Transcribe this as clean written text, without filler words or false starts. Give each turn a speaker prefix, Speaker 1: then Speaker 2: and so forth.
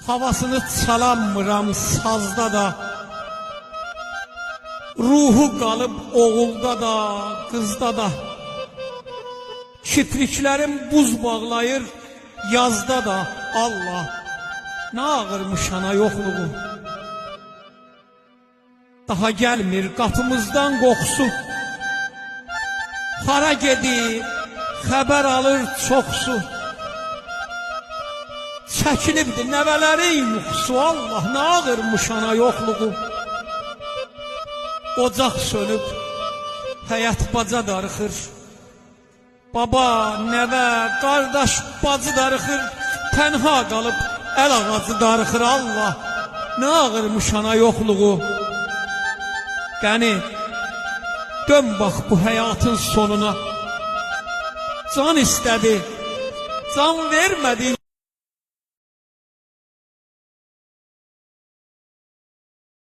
Speaker 1: Havasını çalanmıram sazda da, ruhu qalıb oğulda da, qızda da. Kipriklərim buz bağlayır yazda da. Allah, nə ağırmış ana yoxluğu. Daha gəlmir qapımızdan qoxusu. Hara gedir, xəbər alır çoxsu. Çəkilibdir nəvələrin yuxusu. Allah, nə ağırmış ana yoxluğu. Ocaq sönüb, həyat baca darıxır. Baba, nəvə, qardaş, bacı darıxır. Tənha qalıb əl ağacı darıxır. Allah, nə ağırmış ana yoxluğu. Qəni, dön bax bu həyatın sonuna. Can istədi, can vermədin